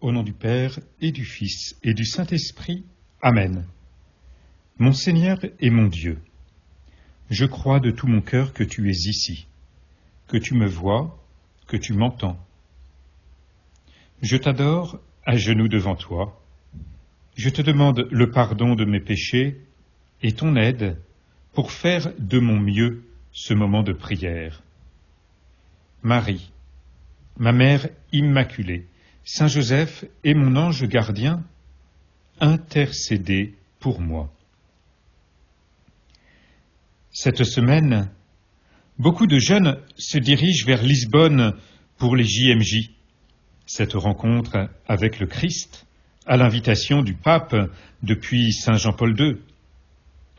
Au nom du Père et du Fils et du Saint-Esprit. Amen. Mon Seigneur et mon Dieu, je crois de tout mon cœur que tu es ici, que tu me vois, que tu m'entends. Je t'adore à genoux devant toi. Je te demande le pardon de mes péchés et ton aide pour faire de mon mieux ce moment de prière. Marie, ma mère immaculée, Saint Joseph et mon ange gardien, intercédez pour moi. Cette semaine, beaucoup de jeunes se dirigent vers Lisbonne pour les JMJ, cette rencontre avec le Christ, à l'invitation du pape depuis Saint Jean-Paul II.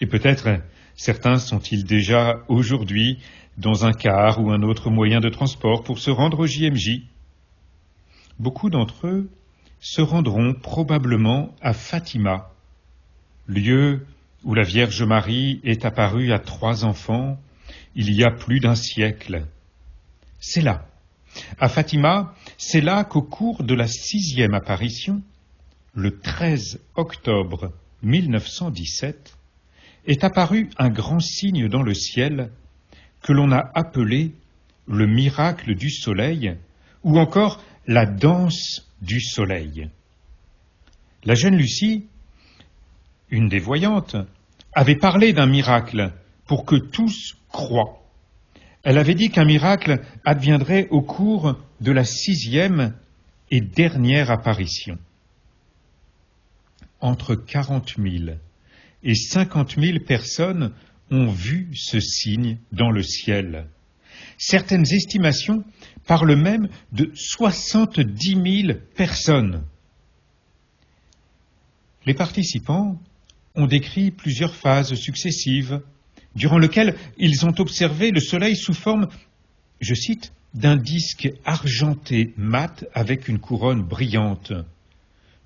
Et peut-être certains sont-ils déjà aujourd'hui dans un car ou un autre moyen de transport pour se rendre au JMJ. Beaucoup d'entre eux se rendront probablement à Fatima, lieu où la Vierge Marie est apparue à 3 enfants il y a plus d'1 siècle. C'est là, à Fatima, c'est là qu'au cours de la 6e apparition, le 13 octobre 1917, est apparu un grand signe dans le ciel que l'on a appelé le miracle du soleil ou encore la danse du soleil. La jeune Lucie, une des voyantes, avait parlé d'un miracle pour que tous croient. Elle avait dit qu'un miracle adviendrait au cours de la 6e et dernière apparition. Entre 40 000 et 50 000 personnes ont vu ce signe dans le ciel. Certaines estimations parlent même de 70 000 personnes. Les participants ont décrit plusieurs phases successives, durant lesquelles ils ont observé le soleil sous forme, je cite, d'un disque argenté mat avec une couronne brillante,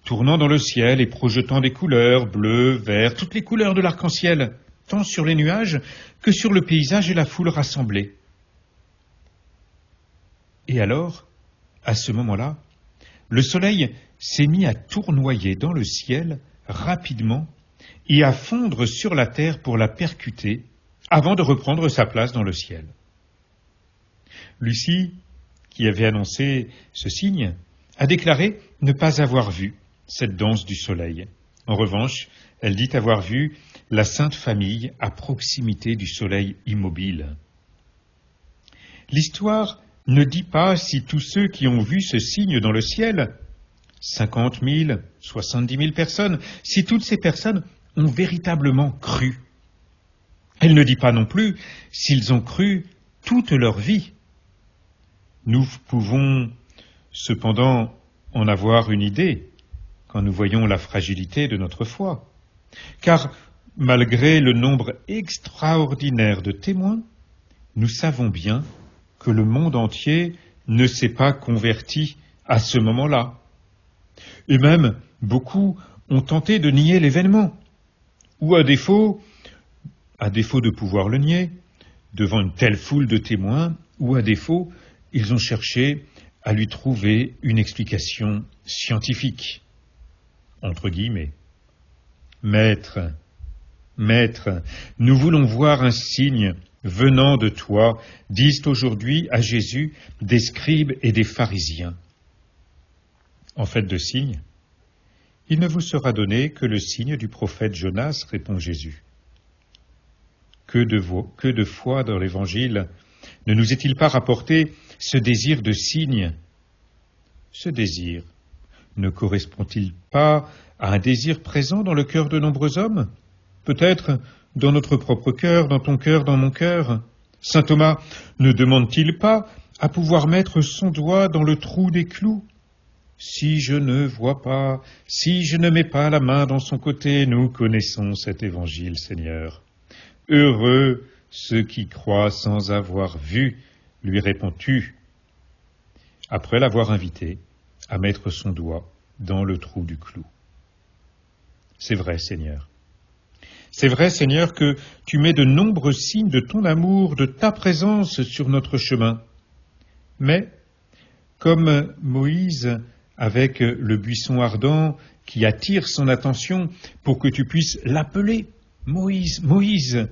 tournant dans le ciel et projetant des couleurs, bleu, vert, toutes les couleurs de l'arc-en-ciel, tant sur les nuages que sur le paysage et la foule rassemblée. Et alors, à ce moment-là, le soleil s'est mis à tournoyer dans le ciel rapidement et à fondre sur la terre pour la percuter avant de reprendre sa place dans le ciel. Lucie, qui avait annoncé ce signe, a déclaré ne pas avoir vu cette danse du soleil. En revanche, elle dit avoir vu la Sainte Famille à proximité du soleil immobile. L'histoire ne dit pas si tous ceux qui ont vu ce signe dans le ciel, 50 000, 70 000 personnes, si toutes ces personnes ont véritablement cru. Elle ne dit pas non plus s'ils ont cru toute leur vie. Nous pouvons cependant en avoir une idée quand nous voyons la fragilité de notre foi. Car malgré le nombre extraordinaire de témoins, nous savons bien que le monde entier ne s'est pas converti à ce moment-là. Et même, beaucoup ont tenté de nier l'événement, ou à défaut de pouvoir le nier, devant une telle foule de témoins, ou à défaut, ils ont cherché à lui trouver une explication scientifique, entre guillemets. Maître, nous voulons voir un signe venant de toi, disent aujourd'hui à Jésus des scribes et des pharisiens. En fait de signe, il ne vous sera donné que le signe du prophète Jonas, répond Jésus. Que de fois dans l'Évangile ne nous est-il pas rapporté ce désir de signe? Ce désir ne correspond-il pas à un désir présent dans le cœur de nombreux hommes? Peut-être dans notre propre cœur, dans ton cœur, dans mon cœur. Saint Thomas ne demande-t-il pas à pouvoir mettre son doigt dans le trou des clous? Si je ne vois pas, si je ne mets pas la main dans son côté, nous connaissons cet évangile, Seigneur. Heureux ceux qui croient sans avoir vu, lui réponds-tu, après l'avoir invité à mettre son doigt dans le trou du clou. C'est vrai, Seigneur. C'est vrai, Seigneur, que tu mets de nombreux signes de ton amour, de ta présence sur notre chemin. Mais, comme Moïse avec le buisson ardent qui attire son attention pour que tu puisses l'appeler. Moïse, Moïse,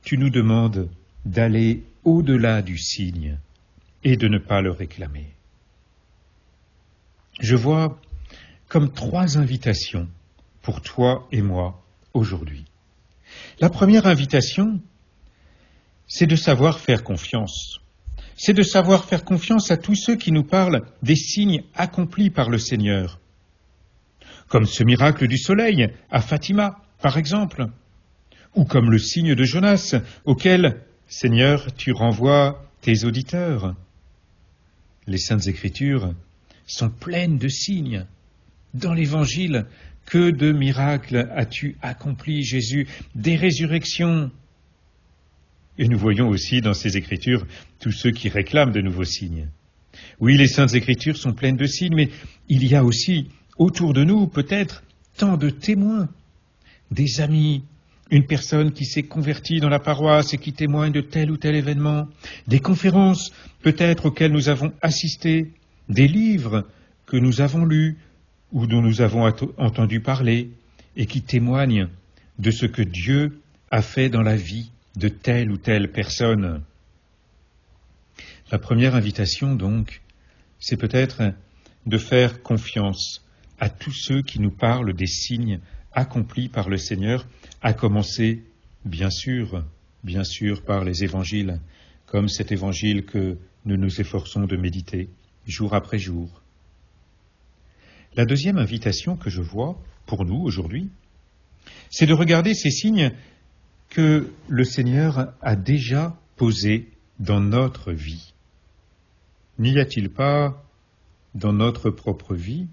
tu nous demandes d'aller au-delà du signe et de ne pas le réclamer. Je vois comme 3 invitations pour toi et moi aujourd'hui. La première invitation, c'est de savoir faire confiance. C'est de savoir faire confiance à tous ceux qui nous parlent des signes accomplis par le Seigneur. Comme ce miracle du soleil à Fatima, par exemple, ou comme le signe de Jonas, auquel, Seigneur, tu renvoies tes auditeurs. Les Saintes Écritures sont pleines de signes. Dans l'Évangile, que de miracles as-tu accompli, Jésus, des résurrections. Et nous voyons aussi dans ces Écritures tous ceux qui réclament de nouveaux signes. Oui, les Saintes Écritures sont pleines de signes, mais il y a aussi autour de nous peut-être tant de témoins, des amis, une personne qui s'est convertie dans la paroisse et qui témoigne de tel ou tel événement, des conférences peut-être auxquelles nous avons assisté, des livres que nous avons lus ou dont nous avons entendu parler et qui témoignent de ce que Dieu a fait dans la vie de telle ou telle personne. La première invitation, donc, c'est peut-être de faire confiance à tous ceux qui nous parlent des signes accomplis par le Seigneur, à commencer, bien sûr, par les évangiles, comme cet évangile que nous nous efforçons de méditer jour après jour. La deuxième invitation que je vois pour nous aujourd'hui, c'est de regarder ces signes que le Seigneur a déjà posés dans notre vie. N'y a-t-il pas dans notre propre vie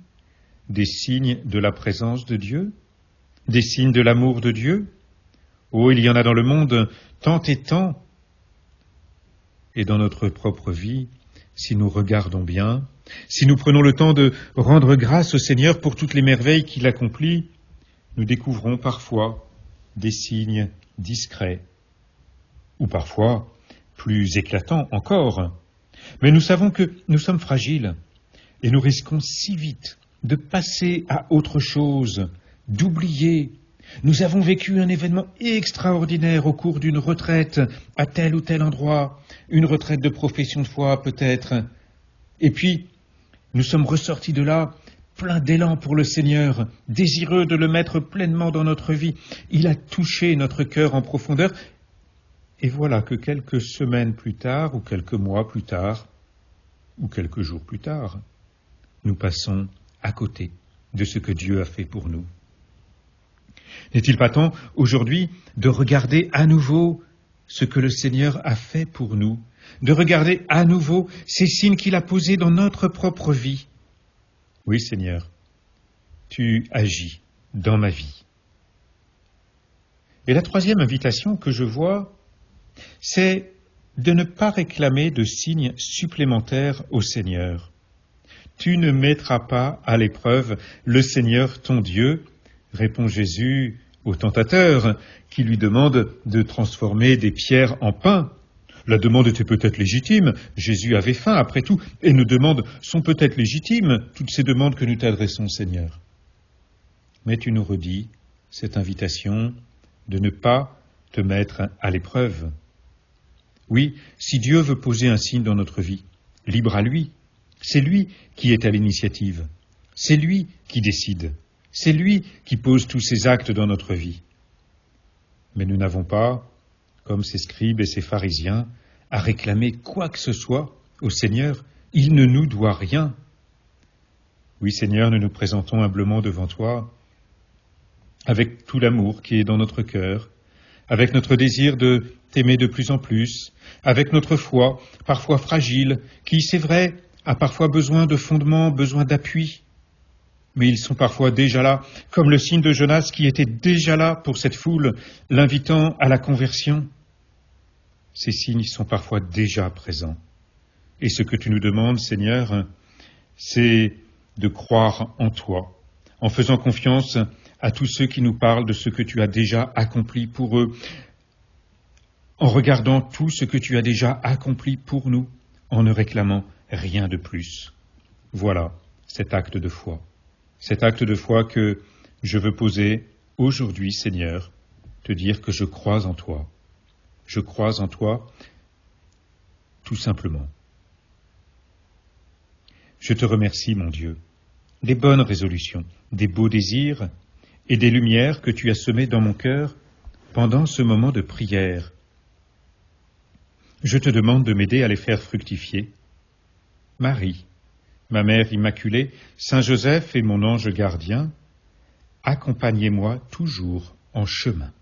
des signes de la présence de Dieu, des signes de l'amour de Dieu? Oh, il y en a dans le monde tant et tant. Et dans notre propre vie, si nous regardons bien, si nous prenons le temps de rendre grâce au Seigneur pour toutes les merveilles qu'il accomplit, nous découvrons parfois des signes discrets, ou parfois plus éclatants encore. Mais nous savons que nous sommes fragiles, et nous risquons si vite de passer à autre chose, d'oublier. Nous avons vécu un événement extraordinaire au cours d'une retraite à tel ou tel endroit, une retraite de profession de foi peut-être. Et puis, nous sommes ressortis de là pleins d'élan pour le Seigneur, désireux de le mettre pleinement dans notre vie. Il a touché notre cœur en profondeur. Et voilà que quelques semaines plus tard, ou quelques mois plus tard, ou quelques jours plus tard, nous passons à côté de ce que Dieu a fait pour nous. N'est-il pas temps, aujourd'hui, de regarder à nouveau ce que le Seigneur a fait pour nous, de regarder à nouveau ces signes qu'il a posés dans notre propre vie? Oui, Seigneur, tu agis dans ma vie. Et la troisième invitation que je vois, c'est de ne pas réclamer de signes supplémentaires au Seigneur. Tu ne mettras pas à l'épreuve le Seigneur ton Dieu, répond Jésus au tentateur, qui lui demande de transformer des pierres en pain. La demande était peut-être légitime, Jésus avait faim après tout, et nos demandes sont peut-être légitimes, toutes ces demandes que nous t'adressons, Seigneur. Mais tu nous redis cette invitation de ne pas te mettre à l'épreuve. Oui, si Dieu veut poser un signe dans notre vie, libre à lui. C'est lui qui est à l'initiative. C'est lui qui décide. C'est lui qui pose tous ces actes dans notre vie. Mais nous n'avons pas, comme ces scribes et ces pharisiens, à réclamer quoi que ce soit au Seigneur. Il ne nous doit rien. Oui, Seigneur, nous nous présentons humblement devant toi, avec tout l'amour qui est dans notre cœur, avec notre désir de t'aimer de plus en plus, avec notre foi, parfois fragile, qui, c'est vrai, a parfois besoin de fondements, besoin d'appui. Mais ils sont parfois déjà là, comme le signe de Jonas qui était déjà là pour cette foule, l'invitant à la conversion. Ces signes sont parfois déjà présents. Et ce que tu nous demandes, Seigneur, c'est de croire en toi, en faisant confiance à tous ceux qui nous parlent de ce que tu as déjà accompli pour eux, en regardant tout ce que tu as déjà accompli pour nous, en ne réclamant rien de plus. Voilà cet acte de foi. Cet acte de foi que je veux poser aujourd'hui, Seigneur, te dire que je crois en toi. Je crois en toi, tout simplement. Je te remercie, mon Dieu, des bonnes résolutions, des beaux désirs et des lumières que tu as semées dans mon cœur pendant ce moment de prière. Je te demande de m'aider à les faire fructifier. Marie, ma Mère Immaculée, Saint Joseph et mon ange gardien, accompagnez-moi toujours en chemin.